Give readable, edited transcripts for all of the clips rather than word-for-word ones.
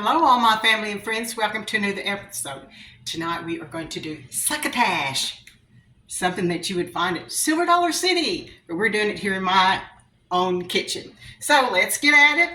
Hello all my family and friends, welcome to another episode. Tonight we are going to do succotash, something that you would find at Silver Dollar City, but we're doing it here in my own kitchen. So let's get at it.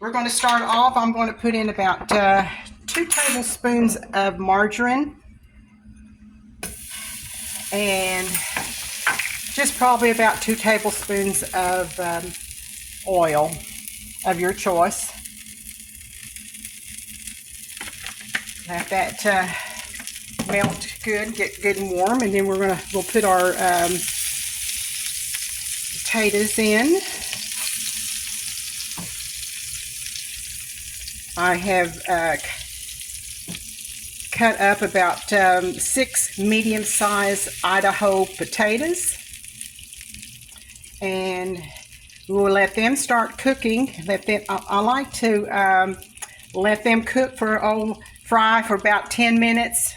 We're going to start off, I'm going to put in about 2 tablespoons of margarine and just probably about 2 tablespoons of oil of your choice. Let that melt good, get good and warm, and then we'll put our potatoes in. I have cut up about 6 medium-sized Idaho potatoes, and we'll let them start cooking. I like to let them cook fry for about 10 minutes,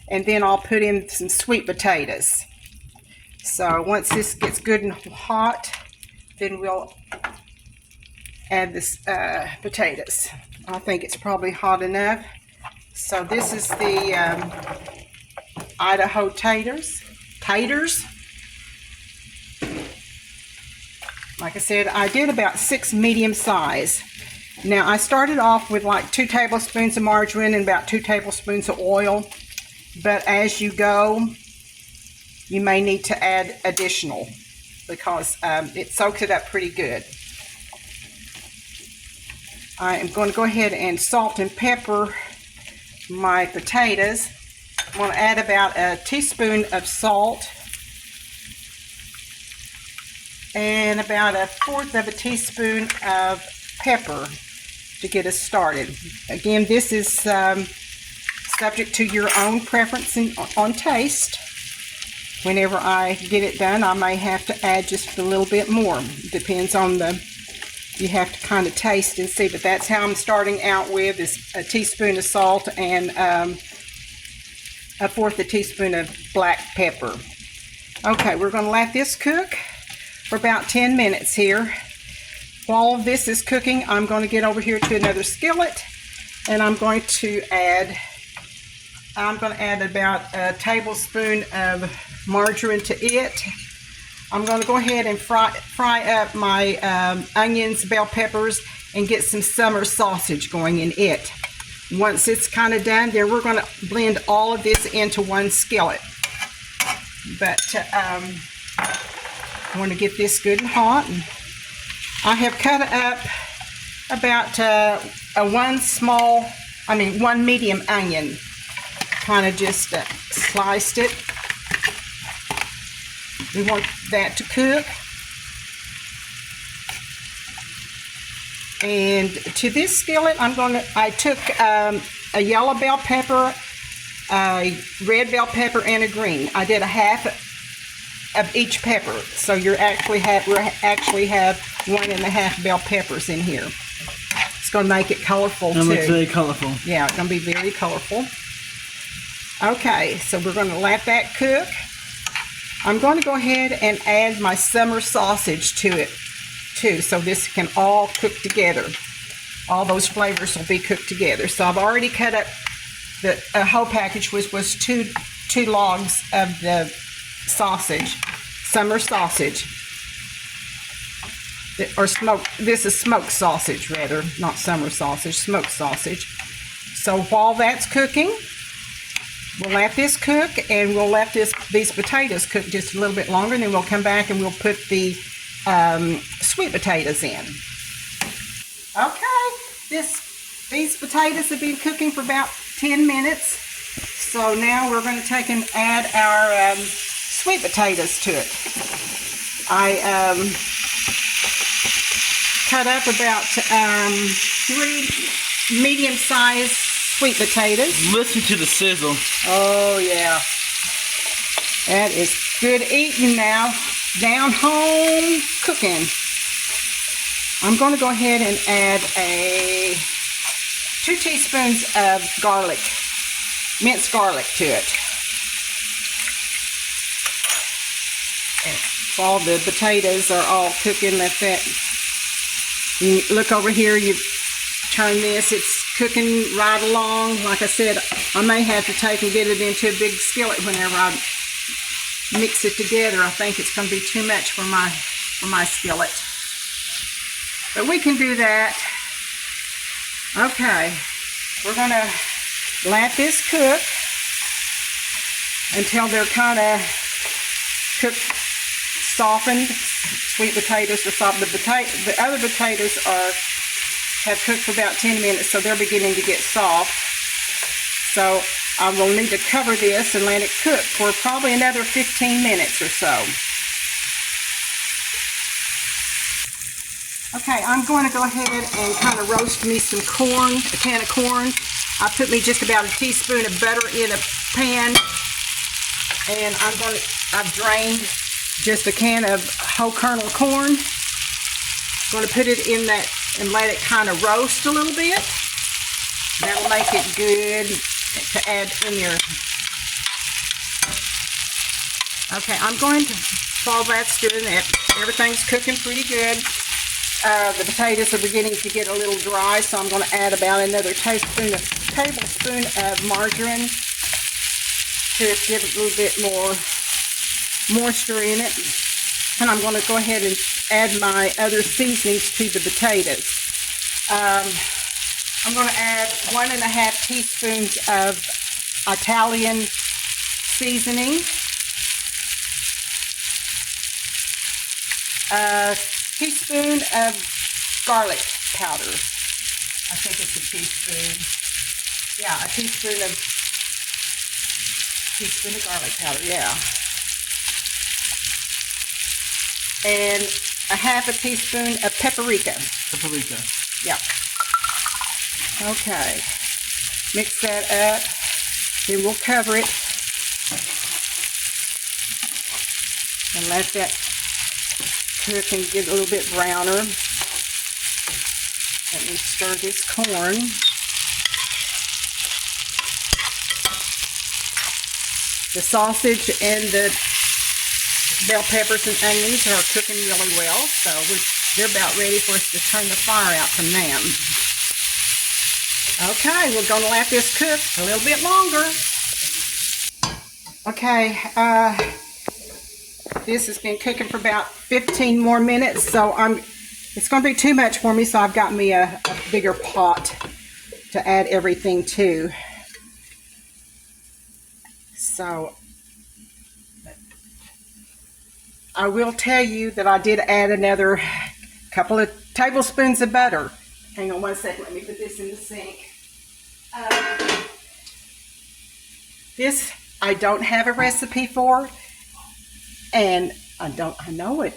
and then I'll put in some sweet potatoes. So once this gets good and hot, then we'll add this potatoes. I think it's probably hot enough. So this is the Idaho taters. Like I said, I did about 6 medium size. Now I started off with like 2 tablespoons of margarine and about 2 tablespoons of oil, but as you go, you may need to add additional because it soaks it up pretty good. I am going to go ahead and salt and pepper my potatoes. I'm going to add about a teaspoon of salt and about 1/4 of a teaspoon of pepper to get us started. Again, this is subject to your own preference on taste. Whenever I get it done, I may have to add just a little bit more. Depends on you have to kind of taste and see, but that's how I'm starting out with, is a teaspoon of salt and 1/4 a teaspoon of black pepper. Okay, we're going to let this cook for about 10 minutes here. While this is cooking, I'm going to get over here to another skillet, and I'm going to add about a tablespoon of margarine to it. I'm going to go ahead and fry up my onions, bell peppers, and get some summer sausage going in it. Once it's kind of done, then we're going to blend all of this into one skillet. But I want to get this good and hot. And I have cut up about one medium onion. Kind of just sliced it. We want that to cook. And to this skillet, I took a yellow bell pepper, a red bell pepper, and a green. I did a half of each pepper, so we actually have 1.5 bell peppers in here. It's going to make it colorful too. It's very colorful. Yeah, it's going to be very colorful. Okay, so we're going to let that cook. I'm going to go ahead and add my summer sausage to it too, so this can all cook together. All those flavors will be cooked together. So I've already cut up the whole package, which was two logs of the sausage, summer sausage, or smoked. This is smoked sausage rather, not summer sausage, smoked sausage. So while that's cooking, we'll let this cook, and we'll let these potatoes cook just a little bit longer, and then we'll come back and we'll put the sweet potatoes in. Okay, these potatoes have been cooking for about 10 minutes. So now we're going to take and add our sweet potatoes to it. I cut up about 3 medium-sized sweet potatoes. Listen to the sizzle. Oh yeah, that is good eating now. Down home cooking. I'm going to go ahead and add 2 teaspoons of garlic, minced garlic to it. And while the potatoes are all cooking, let that. You look over here. You turn this. It's cooking right along. Like I said, I may have to take and get it into a big skillet whenever I mix it together. I think it's going to be too much for my skillet. But we can do that. Okay, we're going to let this cook until they're kind of cooked, softened. Sweet potatoes are soft. The other potatoes have cooked for about 10 minutes, so they're beginning to get soft. So I will need to cover this and let it cook for probably another 15 minutes or so. Okay, I'm going to go ahead and kind of roast me some corn, a can of corn. I put me just about a teaspoon of butter in a pan, and I've drained just a can of whole kernel corn. I'm going to put it in that and let it kind of roast a little bit. That'll make it good to add in there. Okay, I'm going to, while that's doing that, everything's cooking pretty good. The potatoes are beginning to get a little dry, so I'm going to add about another tablespoon of margarine to give it a little bit more moisture in it. And I'm going to go ahead and add my other seasonings to the potatoes. I'm going to add 1.5 teaspoons of Italian seasoning, a teaspoon of garlic powder. I think it's a teaspoon. Yeah, a teaspoon of garlic powder, yeah. And a 1/2 teaspoon of paprika. Paprika. Yeah. Okay. Mix that up. Then we'll cover it and let that cook and get a little bit browner. Let me stir this corn. The sausage and the bell peppers and onions are cooking really well, so they're about ready for us to turn the fire out from them. Okay, we're going to let this cook a little bit longer. Okay, this has been cooking for about 15 more minutes, so it's going to be too much for me, so I've got me a bigger pot to add everything to. So I will tell you that I did add another couple of tablespoons of butter. Hang on one second, let me put this in the sink. This I don't have a recipe for, and I know it.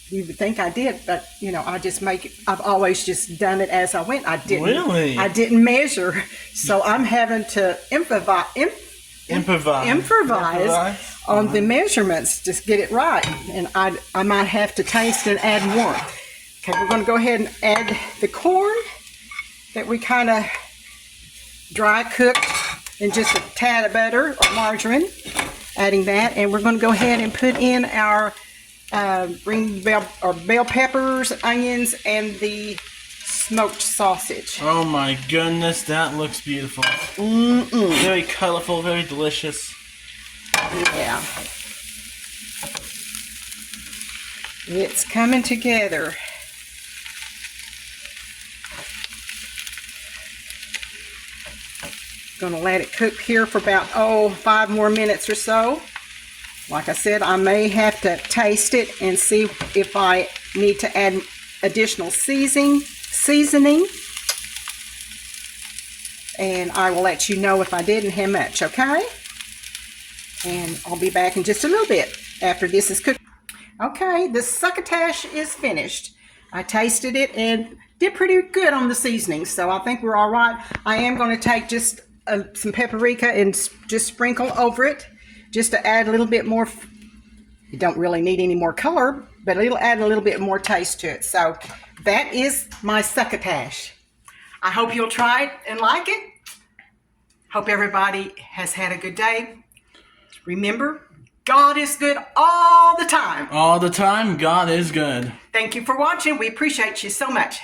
You would think I did, but you know, I just make it. I've always just done it as I went. I didn't measure, so I'm having to improvise on the measurements, just get it right. And I might have to taste and add more. Okay, we're going to go ahead and add the corn that we kind of dry cooked in just a tad of butter or margarine. Adding that, and we're going to go ahead and put in our bell peppers, onions, and the smoked sausage. Oh my goodness, that looks beautiful. Very colorful, very delicious. Yeah. It's coming together. Going to let it cook here for about 5 more minutes or so. Like I said, I may have to taste it and see if I need to add additional seasoning, and I will let you know if I did and how much, okay? And I'll be back in just a little bit after this is cooked. Okay, the succotash is finished. I tasted it and did pretty good on the seasoning, so I think we're all right. I am going to take just some paprika and just sprinkle over it, just to add a little bit more. You don't really need any more color, but it'll add a little bit more taste to it. So that is my succotash. I hope you'll try it and like it. Hope everybody has had a good day. Remember, God is good all the time. All the time, God is good. Thank you for watching. We appreciate you so much.